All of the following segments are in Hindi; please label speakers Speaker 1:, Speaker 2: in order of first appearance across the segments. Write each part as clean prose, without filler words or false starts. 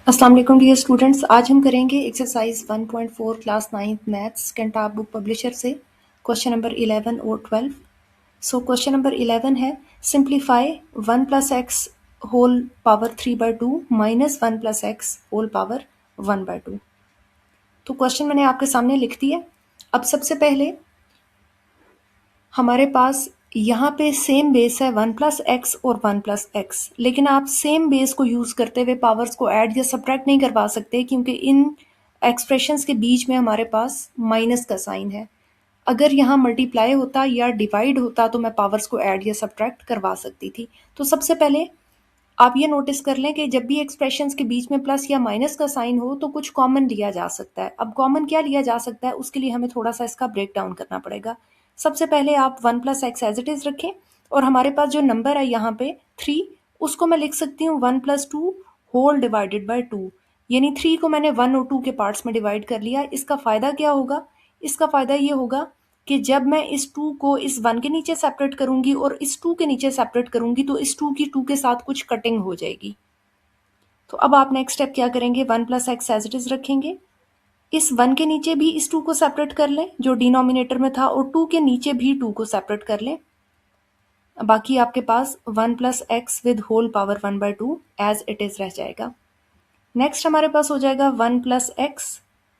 Speaker 1: अस्सलाम वालेकुम डियर स्टूडेंट्स। आज हम करेंगे exercise 1.4 class 9th maths Cantab book publisher से क्वेश्चन नंबर 11 और 12। सो क्वेश्चन नंबर 11 है simplify 1 plus x whole power 3/2 minus 1 plus x whole power 1/2। तो क्वेश्चन मैंने आपके सामने लिख दिया। अब सबसे पहले हमारे पास यहाँ पे सेम बेस है 1 प्लस एक्स और 1 प्लस एक्स, लेकिन आप सेम बेस को यूज़ करते हुए पावर्स को ऐड या सब्ट्रैक्ट नहीं करवा सकते क्योंकि इन एक्सप्रेशंस के बीच में हमारे पास माइनस का साइन है। अगर यहाँ मल्टीप्लाई होता या डिवाइड होता तो मैं पावर्स को ऐड या सब्ट्रैक्ट करवा सकती थी। तो सबसे पहले आप ये नोटिस कर लें कि जब भी एक्सप्रेशंस के बीच में प्लस या माइनस का साइन हो तो कुछ कॉमन लिया जा सकता है। अब कॉमन क्या लिया जा सकता है उसके लिए हमें थोड़ा सा इसका ब्रेक डाउन करना पड़ेगा। सबसे पहले आप 1 plus x as it is रखें और हमारे पास जो नंबर है यहाँ पे 3, उसको मैं लिख सकती हूँ 1 प्लस 2 होल डिवाइडेड बाई 2, यानी 3 को मैंने 1 और 2 के पार्ट्स में डिवाइड कर लिया। इसका फ़ायदा क्या होगा? इसका फ़ायदा ये होगा कि जब मैं इस 2 को इस 1 के नीचे सेपरेट करूंगी और इस 2 के नीचे सेपरेट करूंगी तो इस 2 की 2 के साथ कुछ कटिंग हो जाएगी। तो अब आप नेक्स्ट स्टेप क्या करेंगे? 1 plus x as it is रखेंगे, इस 1 के नीचे भी इस 2 को सेपरेट कर लें जो डिनोमिनेटर में था और 2 के नीचे भी 2 को सेपरेट कर लें। बाकी आपके पास 1 plus x with whole power 1/2 as it is रह जाएगा। नेक्स्ट हमारे पास हो जाएगा 1 प्लस एक्स,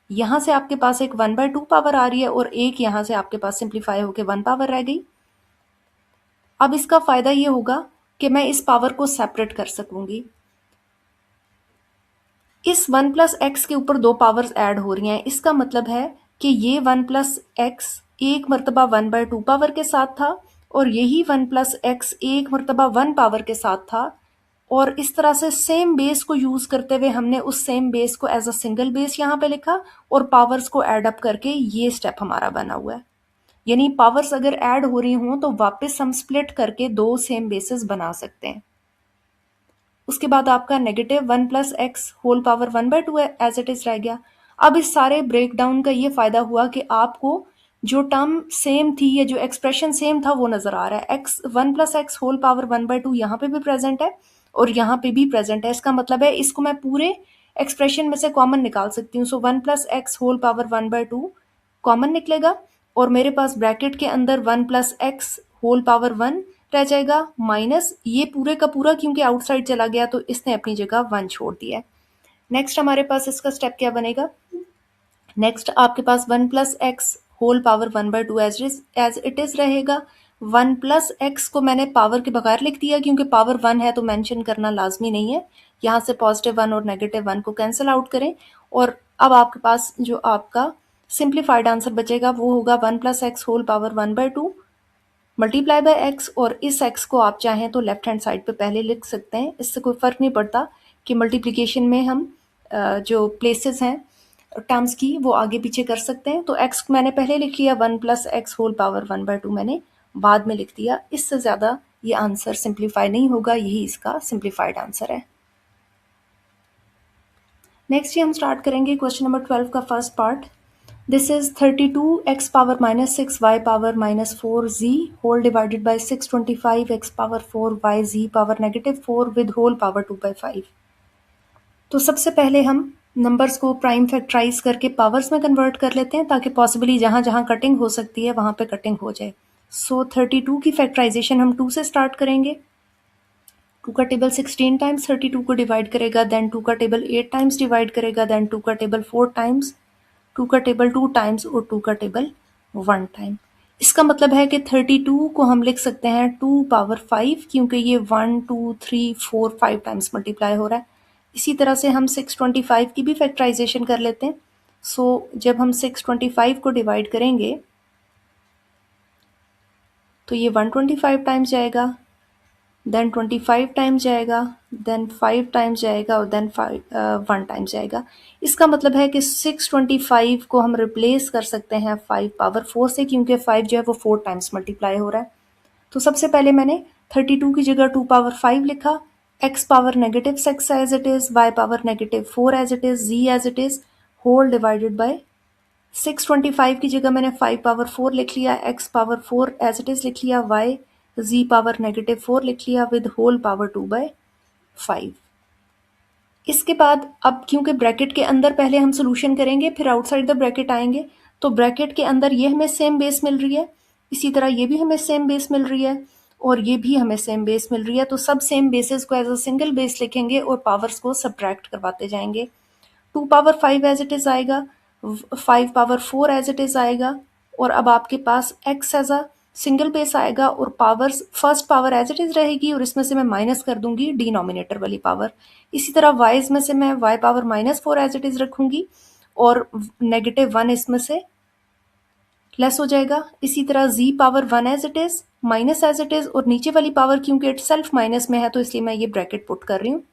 Speaker 1: यहाँ से आपके पास एक 1/2 पावर आ रही है और एक यहाँ से आपके पास सिंप्लीफाई होकर 1 पावर रह गई। अब इसका फायदा ये होगा कि मैं इस पावर को सेपरेट कर सकूंगी। इस 1 प्लस एक्स के ऊपर 2 पावर्स ऐड हो रही हैं, इसका मतलब है कि ये 1 प्लस एक्स एक मरतबा 1/2 पावर के साथ था और यही 1 प्लस एक्स एक मरतबा 1 पावर के साथ था। और इस तरह से सेम बेस को यूज करते हुए हमने उस सेम बेस को एज अ सिंगल बेस यहाँ पे लिखा और पावर्स को ऐड अप करके ये स्टेप हमारा बना हुआ है। यानी पावर्स अगर ऐड हो रही हों तो वापस हम स्प्लिट करके 2 सेम बेसिस बना सकते हैं। उसके बाद आपका negative 1 plus x whole power 1/2 as it is रह गया। अब इस सारे ब्रेक डाउन का ये फायदा हुआ कि आपको जो टर्म सेम थी या जो एक्सप्रेशन सेम था वो नजर आ रहा है। X 1 plus x whole power 1/2 यहाँ पे भी प्रेजेंट है और यहाँ पे भी प्रेजेंट है। इसका मतलब है इसको मैं पूरे एक्सप्रेशन में से कॉमन निकाल सकती हूँ। So 1 plus x whole power 1/2 common निकलेगा और मेरे पास ब्रैकेट के अंदर 1 प्लस एक्स होल पावर 1 रह जाएगा माइनस ये पूरे का पूरा, क्योंकि आउटसाइड चला गया तो इसने अपनी जगह 1 छोड़ दिया है। नेक्स्ट हमारे पास इसका स्टेप क्या बनेगा? नेक्स्ट आपके पास 1 plus x whole power 1/2 as it is रहेगा। 1 प्लस एक्स को मैंने पावर के बगैर लिख दिया क्योंकि पावर 1 है तो मेंशन करना लाजमी नहीं है। यहाँ से +1 और -1 को कैंसिल आउट करें और अब आपके पास जो आपका सिंप्लीफाइड आंसर बचेगा वो होगा 1 plus x whole power 1/2 multiply by x. और इस एक्स को आप चाहें तो लेफ्ट हैंड साइड पे पहले लिख सकते हैं, इससे कोई फ़र्क नहीं पड़ता कि मल्टीप्लिकेशन में हम जो प्लेसेस हैं टर्म्स की वो आगे पीछे कर सकते हैं। तो एक्स मैंने पहले लिख लिया, 1 प्लस एक्स होल पावर 1/2 मैंने बाद में लिख दिया। इससे ज़्यादा ये आंसर सिंप्लीफाई नहीं होगा, यही इसका सिंप्लीफाइड आंसर है। नेक्स्ट ही हम स्टार्ट करेंगे क्वेश्चन नंबर 12 का first part. This is 32x power minus 6 y power minus 4z whole divided by 625 x power 4 y z power negative 4 with whole power 2/5। तो सबसे पहले हम नंबर्स को प्राइम फैक्टराइज करके पावर्स में कन्वर्ट कर लेते हैं ताकि पॉसिबली जहाँ जहाँ कटिंग हो सकती है वहाँ पे कटिंग हो जाए। सो 32 की फैक्टराइजेशन हम 2 से स्टार्ट करेंगे। 2 का टेबल 16 टाइम्स 32 को डिवाइड करेगा, देन 2 का टेबल 8 टाइम्स डिवाइड करेगा, देन 2 का टेबल 4 टाइम्स, 2 का टेबल 2 टाइम्स और 2 का टेबल 1 टाइम। इसका मतलब है कि 32 को हम लिख सकते हैं 2 पावर 5 क्योंकि ये 1 2 3 4 5 टाइम्स मल्टीप्लाई हो रहा है। इसी तरह से हम 625 की भी फैक्टराइजेशन कर लेते हैं। सो जब हम 625 को डिवाइड करेंगे तो ये 125 टाइम्स जाएगा, देन 25 टाइम्स जाएगा, देन 5 टाइम्स जाएगा और देन 1 टाइम्स जाएगा। इसका मतलब है कि 625 को हम रिप्लेस कर सकते हैं 5 पावर 4 से क्योंकि 5 जो है वो 4 टाइम्स मल्टीप्लाई हो रहा है। तो सबसे पहले मैंने 32 की जगह 2 पावर 5 लिखा, x power negative 6 as it is, y power negative 4 as it is, z as it is whole divided by 625 की जगह मैंने 5 पावर 4 लिख लिया, x power 4 as it is लिख लिया, y z पावर नेगेटिव 4 लिख लिया विद होल पावर 2/5। इसके बाद अब क्योंकि ब्रैकेट के अंदर पहले हम सोल्यूशन करेंगे फिर आउटसाइड द ब्रैकेट आएंगे, तो ब्रैकेट के अंदर ये हमें सेम बेस मिल रही है, इसी तरह ये भी हमें सेम बेस मिल रही है और ये भी हमें सेम बेस मिल रही है। तो सब सेम बेसेस को एज अ सिंगल बेस लिखेंगे और पावर्स को सब्ट्रैक्ट करवाते जाएंगे। 2 पावर 5 एज इट इज आएगा, 5 पावर 4 एज इट इज आएगा और अब आपके पास x as a single base आएगा और powers first power as it is रहेगी और इसमें से मैं माइनस कर दूंगी डिनोमिनेटर वाली पावर। इसी तरह वाइज में से मैं y power -4 as it is रखूंगी और -1 इसमें से लेस हो जाएगा। इसी तरह z power 1 as it is minus as it is और नीचे वाली पावर क्योंकि इट सेल्फ माइनस में है तो इसलिए मैं ये ब्रैकेट पुट कर रही हूँ।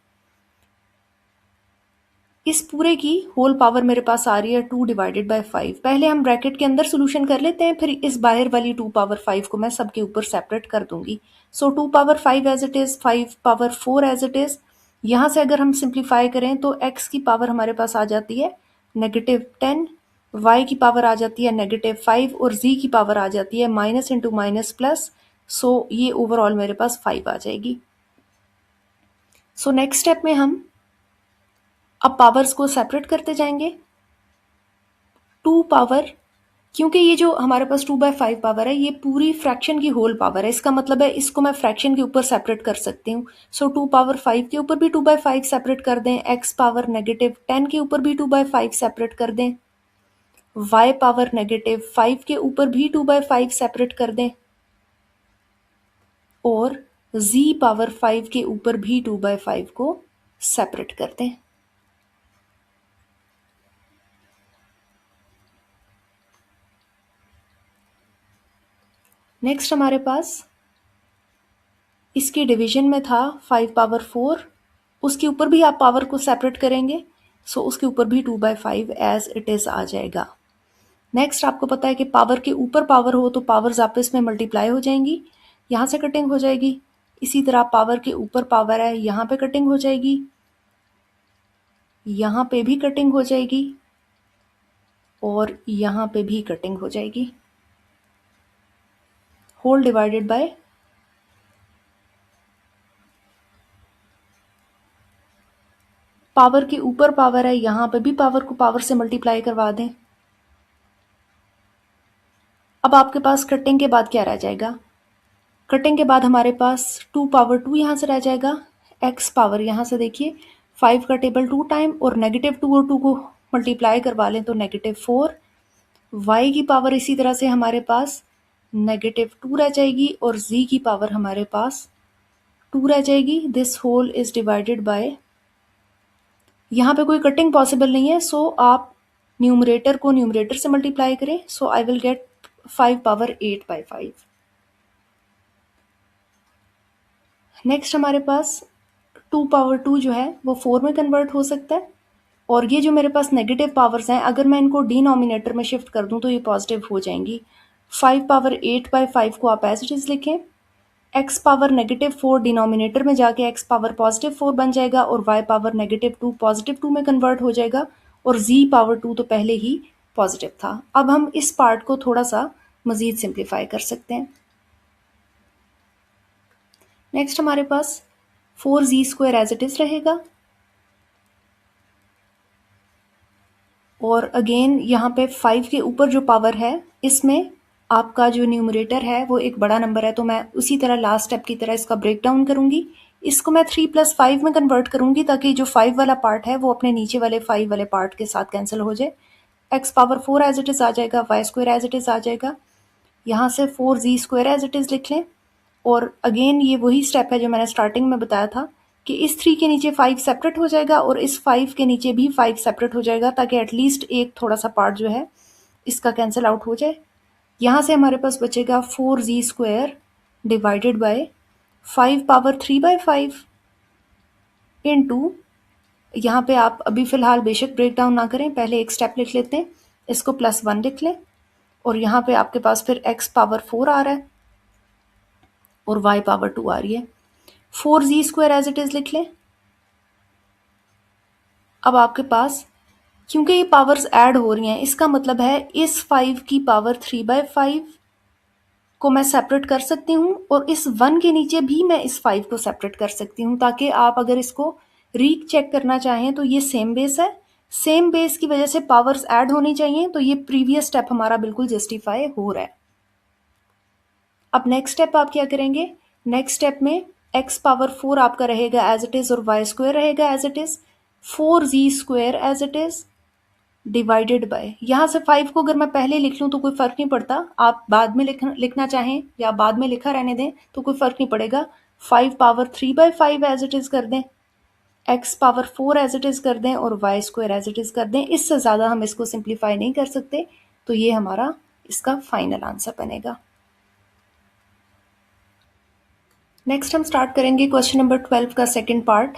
Speaker 1: इस पूरे की होल पावर मेरे पास आ रही है 2 डिवाइडेड बाय 5। पहले हम ब्रैकेट के अंदर सोल्यूशन कर लेते हैं, फिर इस बाहर वाली 2 पावर 5 को मैं सबके ऊपर सेपरेट कर दूंगी। So 2 power 5 as it is, 5 power 4 as it is. यहाँ से अगर हम सिंप्लीफाई करें तो x की पावर हमारे पास आ जाती है -10, y की पावर आ जाती है -5 और z की पावर आ जाती है माइनस इंटू माइनस प्लस। सो ये ओवरऑल मेरे पास 5 आ जाएगी। सो नेक्स्ट स्टेप में हम अब पावर्स को सेपरेट करते जाएंगे। 2 पावर, क्योंकि ये जो हमारे पास 2/5 पावर है ये पूरी फ्रैक्शन की होल पावर है, इसका मतलब है इसको मैं फ्रैक्शन के ऊपर सेपरेट कर सकती हूँ। सो 2 पावर 5 के ऊपर भी 2/5 सेपरेट कर दें, x पावर -10 के ऊपर भी 2/5 सेपरेट कर दें, y पावर -5 के ऊपर भी 2/5 सेपरेट कर दें और z पावर 5 के ऊपर भी 2/5 को सेपरेट कर दें। नेक्स्ट हमारे पास इसके डिवीजन में था 5 पावर 4, उसके ऊपर भी आप पावर को सेपरेट करेंगे, सो उसके ऊपर भी 2/5 एज इट इज आ जाएगा। नेक्स्ट आपको पता है कि पावर के ऊपर पावर हो तो पावर्स आपस में मल्टीप्लाई हो जाएंगी, यहाँ से कटिंग हो जाएगी। इसी तरह पावर के ऊपर पावर है, यहाँ पे कटिंग हो जाएगी, यहाँ पे भी कटिंग हो जाएगी और यहाँ पे भी कटिंग हो जाएगी। होल डिवाइडेड बाय पावर के ऊपर पावर है, यहाँ पे भी पावर को पावर से मल्टीप्लाई करवा दें। अब आपके पास कटिंग के बाद क्या रह जाएगा? कटिंग के बाद हमारे पास 2 पावर 2 यहाँ से रह जाएगा, x पावर यहाँ से देखिए 5 का टेबल 2 टाइम और -2 और 2 को मल्टीप्लाई करवा लें तो -4, y की पावर इसी तरह से हमारे पास -2 रह जाएगी और z की पावर हमारे पास 2 रह जाएगी। This whole is divided by, यहाँ पे कोई कटिंग पॉसिबल नहीं है, सो आप न्यूमरेटर को न्यूमरेटर से मल्टीप्लाई करें। So I will get 5 power 8/5। Next हमारे पास 2 पावर 2 जो है वो 4 में कन्वर्ट हो सकता है और ये जो मेरे पास नेगेटिव पावर्स हैं अगर मैं इनको डिनोमिनेटर में शिफ्ट कर दूं तो ये पॉजिटिव हो जाएंगी। 5 पावर 8/5 को आप एज इट इज लिखें, x पावर -4 डिनोमिनेटर में जाके x पावर +4 बन जाएगा और y पावर -2 +2 में कन्वर्ट हो जाएगा और z पावर 2 तो पहले ही पॉजिटिव था। अब हम इस पार्ट को थोड़ा सा मजीद सिंप्लीफाई कर सकते हैं। नेक्स्ट हमारे पास 4z² एज इट इज रहेगा और अगेन यहाँ पे 5 के ऊपर जो पावर है इसमें आपका जो न्यूमरेटर है वो एक बड़ा नंबर है, तो मैं उसी तरह लास्ट स्टेप की तरह इसका ब्रेक डाउन करूंगी। इसको मैं 3 + 5 में कन्वर्ट करूंगी ताकि जो 5 वाला पार्ट है वो अपने नीचे वाले 5 वाले पार्ट के साथ कैंसिल हो जाए। x power 4 as it is आ जाएगा, y² एज इट इज आ जाएगा, यहाँ से 4z² एज इट इज लिख लें और अगेन ये वही स्टेप है जो मैंने स्टार्टिंग में बताया था कि इस 3 के नीचे 5 सेपरेट हो जाएगा और इस 5 के नीचे भी 5 सेपरेट हो जाएगा ताकि एटलीस्ट एक थोड़ा सा पार्ट जो है इसका कैंसिल आउट हो जाए। यहाँ से हमारे पास बचेगा 4z² divided by 5 power 3/5 into, यहाँ पे आप अभी फ़िलहाल बेशक ब्रेक डाउन ना करें, पहले एक स्टेप लिख लेते हैं, इसको +1 लिख लें और यहाँ पे आपके पास फिर x पावर 4 आ रहा है और y पावर 2 आ रही है। 4z² एज इट इज लिख लें। अब आपके पास क्योंकि ये पावर्स ऐड हो रही हैं इसका मतलब है इस 5 की पावर 3/5 को मैं सेपरेट कर सकती हूँ और इस 1 के नीचे भी मैं इस 5 को सेपरेट कर सकती हूँ ताकि आप अगर इसको रीचेक करना चाहें तो ये सेम बेस है, सेम बेस की वजह से पावर्स ऐड होनी चाहिए, तो ये प्रीवियस स्टेप हमारा बिल्कुल जस्टिफाई हो रहा है। अब नेक्स्ट स्टेप आप क्या करेंगे, नेक्स्ट स्टेप में x पावर 4 आपका रहेगा एज इट इज और y स्क्वायर रहेगा as it is, 4z square as it is divided by, यहाँ से 5 को अगर मैं पहले लिख लूँ तो कोई फर्क नहीं पड़ता, आप बाद में लिखना चाहें या बाद में लिखा रहने दें तो कोई फर्क नहीं पड़ेगा। 5 पावर 3/5 एज इट इज कर दें, x power 4 as it is कर दें और y square as it is कर दें, इससे ज़्यादा हम इसको सिंप्लीफाई नहीं कर सकते, तो ये हमारा इसका फाइनल आंसर बनेगा। नेक्स्ट हम स्टार्ट करेंगे क्वेश्चन नंबर 12 का सेकंड पार्ट,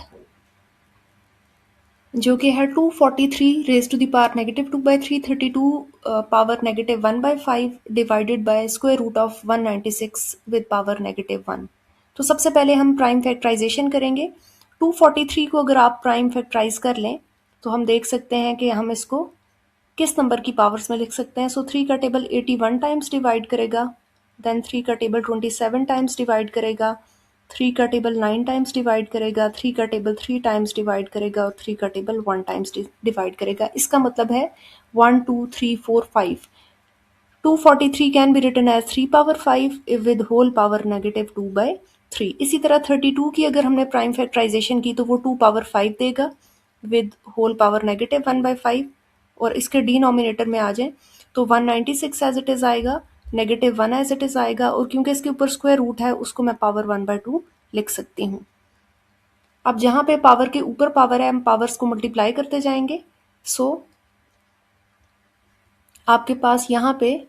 Speaker 1: जो कि है 243 raise to the power -2/3 32 power -1/5 divided by square root of 196 with power -1। तो सबसे पहले हम प्राइम फैक्टराइजेशन करेंगे। 243 को अगर आप प्राइम फैक्टराइज कर लें तो हम देख सकते हैं कि हम इसको किस नंबर की पावर्स में लिख सकते हैं। सो 3 का टेबल 81 टाइम्स डिवाइड करेगा, देन 3 का टेबल 27 टाइम्स डिवाइड करेगा, 3 का टेबल 9 टाइम्स डिवाइड करेगा, 3 का टेबल 3 टाइम्स डिवाइड करेगा और 3 का टेबल 1 टाइम्स डिवाइड करेगा। इसका मतलब है 1 2 3 4 5। 243 can be written as 3 power 5 with whole power -2/3। इसी तरह 32 की अगर हमने प्राइम फैक्टराइजेशन की तो वो 2 पावर 5 देगा विद होल पावर -1/5, और इसके डिनोमिनेटर में आ जाए तो 196 एज इट इज आएगा, -1 एज इट इज आएगा, और क्योंकि इसके ऊपर स्क्वायर रूट है उसको मैं पावर 1/2 लिख सकती हूँ। अब जहाँ पे पावर के ऊपर पावर है हम पावर्स को मल्टीप्लाई करते जाएंगे। सो आपके पास यहाँ पे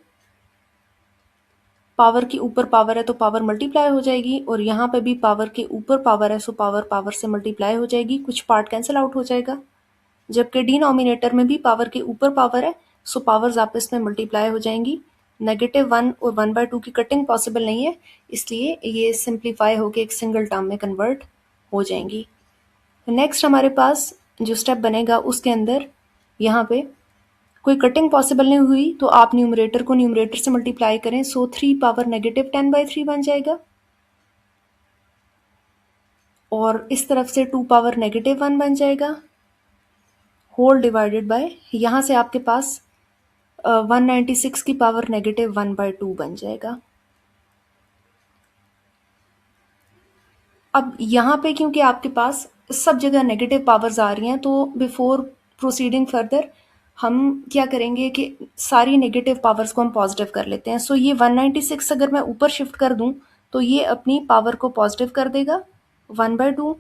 Speaker 1: पावर के ऊपर पावर है तो पावर मल्टीप्लाई हो जाएगी, और यहाँ पे भी पावर के ऊपर पावर है सो पावर पावर से मल्टीप्लाई हो जाएगी, कुछ पार्ट कैंसिल आउट हो जाएगा। जबकि डिनोमिनेटर में भी पावर के ऊपर पावर है सो पावर्स आपस में मल्टीप्लाई हो जाएंगी। -1 और 1/2 की कटिंग पॉसिबल नहीं है, इसलिए ये सिंप्लीफाई होकर एक सिंगल टर्म में कन्वर्ट हो जाएंगी। नेक्स्ट हमारे पास जो स्टेप बनेगा उसके अंदर यहाँ पे कोई कटिंग पॉसिबल नहीं हुई तो आप न्यूमरेटर को न्यूमरेटर से मल्टीप्लाई करें, सो 3 पावर -10/3 बन जाएगा, और इस तरफ से 2 पावर -1 बन जाएगा, होल डिवाइडेड बाय यहाँ से आपके पास 196 की पावर -1/2 बन जाएगा। अब यहाँ पे क्योंकि आपके पास सब जगह नेगेटिव पावर्स आ रही हैं तो बिफोर प्रोसीडिंग फर्दर हम क्या करेंगे कि सारी नेगेटिव पावर्स को हम पॉजिटिव कर लेते हैं। सो ये 196 अगर मैं ऊपर शिफ्ट कर दूं तो ये अपनी पावर को पॉजिटिव कर देगा 1/2।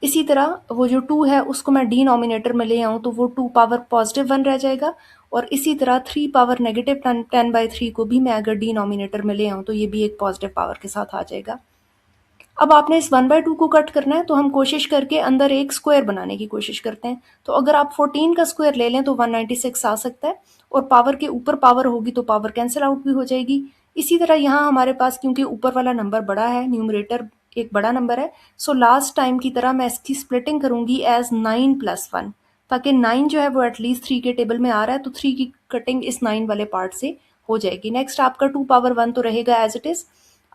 Speaker 1: इसी तरह वो जो 2 है उसको मैं डिनोमिनेटर में ले आऊँ तो वो 2 पावर +1 रह जाएगा, और इसी तरह 3 पावर -10/3 को भी मैं अगर डिनोमिनेटर में ले आऊँ तो ये भी एक पॉजिटिव पावर के साथ आ जाएगा। अब आपने इस 1/2 को कट करना है तो हम कोशिश करके अंदर एक स्क्वायर बनाने की कोशिश करते हैं। तो अगर आप 14 का स्क्वायर ले लें तो 196 आ सकता है, और पावर के ऊपर पावर होगी तो पावर कैंसिल आउट भी हो जाएगी। इसी तरह यहाँ हमारे पास क्योंकि ऊपर वाला नंबर बड़ा है, न्यूमरेटर एक बड़ा नंबर है, सो लास्ट टाइम की तरह मैं इसकी स्प्लिटिंग करूंगी एज 9 + 1, ताकि 9 जो है वो एटलीस्ट 3 के टेबल में आ रहा है तो 3 की कटिंग इस 9 वाले पार्ट से हो जाएगी। नेक्स्ट आपका 2 पावर 1 तो रहेगा एज इट इज।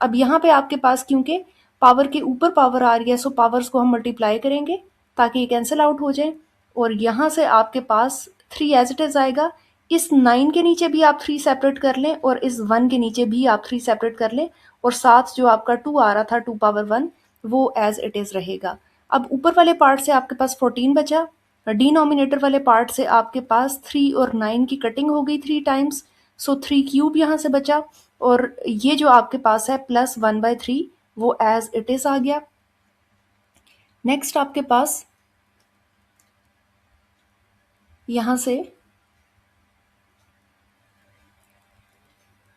Speaker 1: अब यहाँ पे आपके पास क्योंकि पावर के ऊपर पावर आ रही है सो पावर्स को हम मल्टीप्लाई करेंगे ताकि ये कैंसिल आउट हो जाए, और यहाँ से आपके पास 3 एज इट इज आएगा। इस 9 के नीचे भी आप 3 सेपरेट कर लें और इस 1 के नीचे भी आप 3 सेपरेट कर लें, और साथ जो आपका 2 आ रहा था 2 पावर 1 वो एज इट इज रहेगा। अब ऊपर वाले पार्ट से आपके पास 14 बचा, डिनोमिनेटर वाले पार्ट से आपके पास 3 और 9 की कटिंग हो गई 3 टाइम्स, सो 3 क्यूब यहाँ से बचा, और ये जो आपके पास है +1/3 वो एज इट इज आ गया। नेक्स्ट आपके पास यहां से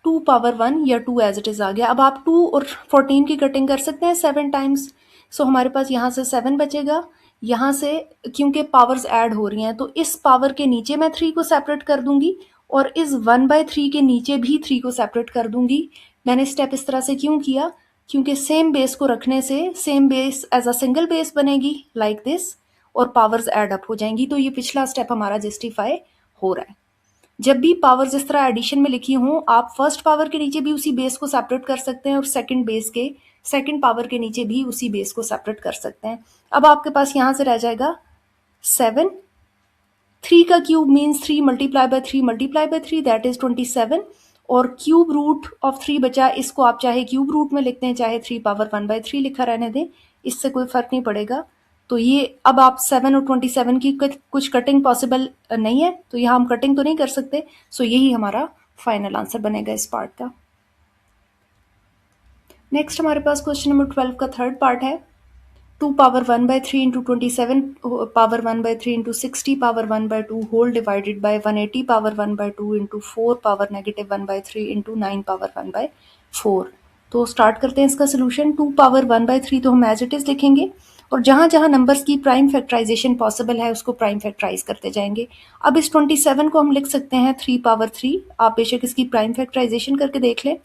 Speaker 1: 2 पावर 1 या 2 एज इट इज आ गया। अब आप 2 और 14 की कटिंग कर सकते हैं 7 टाइम्स, सो हमारे पास यहाँ से 7 बचेगा। यहाँ से क्योंकि पावर्स ऐड हो रही हैं तो इस पावर के नीचे मैं 3 को सेपरेट कर दूंगी, और इस 1/3 के नीचे भी 3 को सेपरेट कर दूंगी। मैंने स्टेप इस तरह से क्यों किया, क्योंकि सेम बेस को रखने से same base as a single base बनेगी लाइक दिस, और पावर्स ऐड अप हो जाएंगी, तो ये पिछला स्टेप हमारा जस्टिफाई हो रहा है। जब भी पावर्स इस तरह एडिशन में लिखी हों आप फर्स्ट पावर के नीचे भी उसी बेस को सेपरेट कर सकते हैं और सेकंड बेस के सेकंड पावर के नीचे भी उसी बेस को सेपरेट कर सकते हैं। अब आपके पास यहाँ से रह जाएगा 7, 3 का cube means 3 multiply by 3 multiply by 3 that is 27, और क्यूब रूट ऑफ 3 बचा, इसको आप चाहे क्यूब रूट में लिखते हैं चाहे 3 पावर 1/3 लिखा रहने दें, इससे कोई फर्क नहीं पड़ेगा। तो ये अब आप 7 और 27 की कुछ कटिंग पॉसिबल नहीं है, तो यहाँ हम कटिंग तो नहीं कर सकते, सो यही हमारा फाइनल आंसर बनेगा इस पार्ट का। नेक्स्ट हमारे पास क्वेश्चन नंबर 12 का थर्ड पार्ट है 2 power 1/3 into 27 power 1/3 into 60 power 1/2 whole divided by 180 power 1/2 into 4 power negative 1/3 into 9 power 1/4। तो स्टार्ट करते हैं इसका सोल्यूशन। 2 पावर 1/3 तो हम एज इट इज लिखेंगे, और जहाँ जहाँ नंबर्स की प्राइम फैक्टराइजेशन पॉसिबल है उसको प्राइम फैक्टराइज करते जाएंगे। अब इस 27 को हम लिख सकते हैं 3 पावर 3, आप बेशक इसकी प्राइम फैक्टराइजेशन करके देख लें,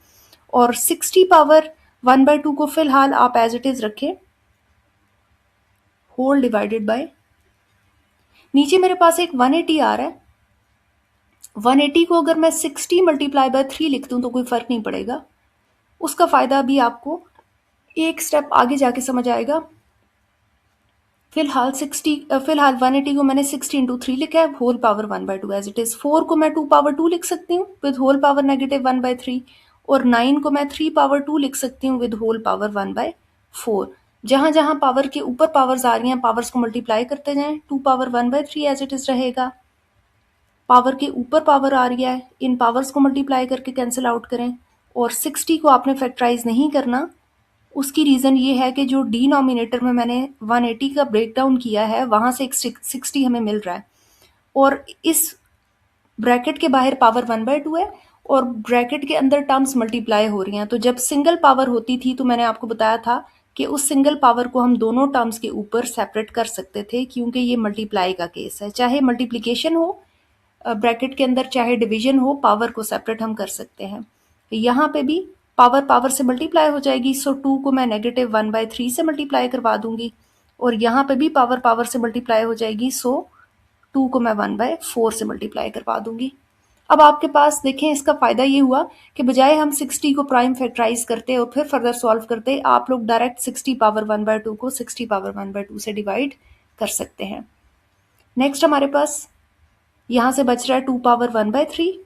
Speaker 1: और 60 पावर 1/2 को फिलहाल आप एज इट इज रखें होल डिवाइडेड बाय, नीचे मेरे पास एक 180 आ रहा है, 180 को अगर मैं 60 मल्टीप्लाई बाय 3 लिख दूं तो कोई फर्क नहीं पड़ेगा, उसका फायदा भी आपको एक स्टेप आगे जाके समझ आएगा। फिलहाल 180 को मैंने 60 इंटू 3 लिखा है whole power 1/2 as it is. 4 को मैं 2 पावर 2 लिख सकती हूँ विद होल पावर नेगेटिव 1/3, और 9 को मैं 3 पावर 2 लिख सकती हूँ विद होल पावर 1/4। जहां जहां पावर के ऊपर पावर्स आ रही हैं पावर्स को मल्टीप्लाई करते जाएं। 2 पावर 1/3 एज इट इज रहेगा, पावर के ऊपर पावर आ रही है, इन पावर्स को मल्टीप्लाई करके कैंसिल आउट करें, और 60 को आपने फैक्टराइज नहीं करना। उसकी रीज़न ये है कि जो डिनोमिनेटर में मैंने 180 का ब्रेकडाउन किया है वहां से एक 60 हमें मिल रहा है, और इस ब्रैकेट के बाहर पावर 1/2 है और ब्रैकेट के अंदर टर्म्स मल्टीप्लाई हो रही हैं। तो जब सिंगल पावर होती थी तो मैंने आपको बताया था कि उस सिंगल पावर को हम दोनों टर्म्स के ऊपर सेपरेट कर सकते थे, क्योंकि ये मल्टीप्लाई का केस है। चाहे मल्टीप्लिकेशन हो ब्रैकेट के अंदर, चाहे डिवीजन हो, पावर को सेपरेट हम कर सकते हैं। यहाँ पे भी पावर पावर से मल्टीप्लाई हो जाएगी, सो 2 को मैं नेगेटिव 1/3 से मल्टीप्लाई करवा दूंगी, और यहाँ पे भी पावर पावर से मल्टीप्लाई हो जाएगी, सो 2 को मैं 1/4 से मल्टीप्लाई करवा दूंगी। अब आपके पास देखें, इसका फायदा ये हुआ कि बजाय हम 60 को प्राइम फैक्टराइज करते और फिर फर्दर सॉल्व करते, आप लोग डायरेक्ट 60 पावर 1/2 को 60 पावर 1/2 से डिवाइड कर सकते हैं। नेक्स्ट हमारे पास यहाँ से बच रहा है 2 पावर 1/3,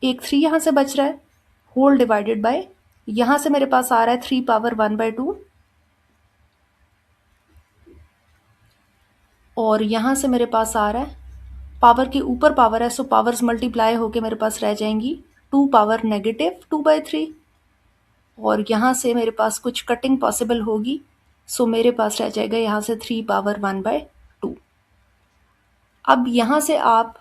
Speaker 1: एक 3 यहाँ से बच रहा है होल डिवाइडेड बाय, यहाँ से मेरे पास आ रहा है 3 पावर 1/2, और यहाँ से मेरे पास आ रहा है पावर के ऊपर पावर है, सो पावर्स मल्टीप्लाई होके मेरे पास रह जाएंगी 2 पावर नेगेटिव 2/3, और यहाँ से मेरे पास कुछ कटिंग पॉसिबल होगी, सो मेरे पास रह जाएगा यहाँ से 3 पावर 1/2। अब यहाँ से आप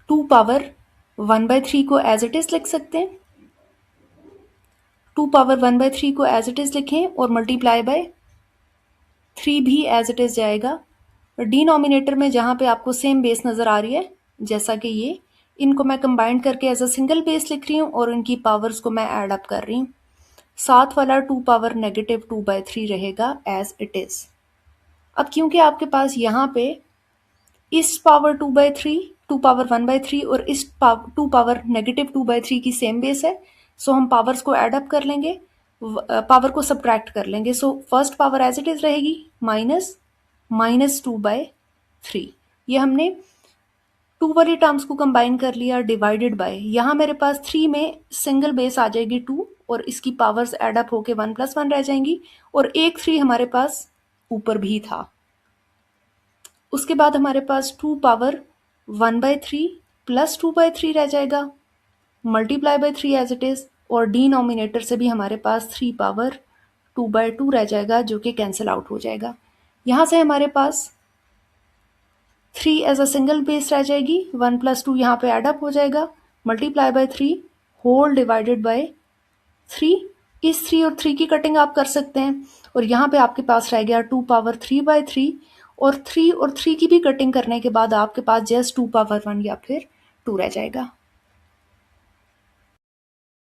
Speaker 1: 2 पावर 1/3 को एज इट इज लिख सकते हैं, 2 पावर 1/3 को एज इट इज लिखें और मल्टीप्लाई बाय 3 भी एज इट इज जाएगा। डिनोमिनेटर में जहाँ पे आपको सेम बेस नज़र आ रही है जैसा कि ये, इनको मैं कंबाइंड करके एज अ सिंगल बेस लिख रही हूँ और इनकी पावर्स को मैं ऐड अप कर रही हूँ। साथ वाला 2 पावर नेगेटिव 2/3 रहेगा एज इट इज। अब क्योंकि आपके पास यहाँ पे इस पावर 2/3, 2 पावर 1/3 और इस 2 पावर नेगेटिव 2/3 की सेम बेस है, सो हम पावर्स को ऐड अप कर लेंगे, पावर को सब्ट्रैक्ट कर लेंगे। So first power as it is रहेगी -2/3। ये हमने 2 वाली टर्म्स को कंबाइन कर लिया, डिवाइडेड बाय, यहाँ मेरे पास 3 में सिंगल बेस आ जाएगी 2 और इसकी पावर्स ऐड अप होके 1 + 1 रह जाएंगी, और एक 3 हमारे पास ऊपर भी था। उसके बाद हमारे पास 2 पावर 1/3 प्लस 2/3 रह जाएगा, multiply by 3 as it is, और डिनोमिनेटर से भी हमारे पास 3 पावर 2/2 रह जाएगा जो कि कैंसिल आउट हो जाएगा। यहाँ से हमारे पास 3 एज अ सिंगल बेस रह जाएगी, 1 + 2 यहाँ पे ऐड अप हो जाएगा, multiply by 3 whole divided by 3। इस 3 और 3 की कटिंग आप कर सकते हैं, और यहाँ पे आपके पास रह गया 2 पावर 3/3, और 3 और 3 की भी कटिंग करने के बाद आपके पास जस्ट 2 पावर 1 या फिर 2 रह जाएगा।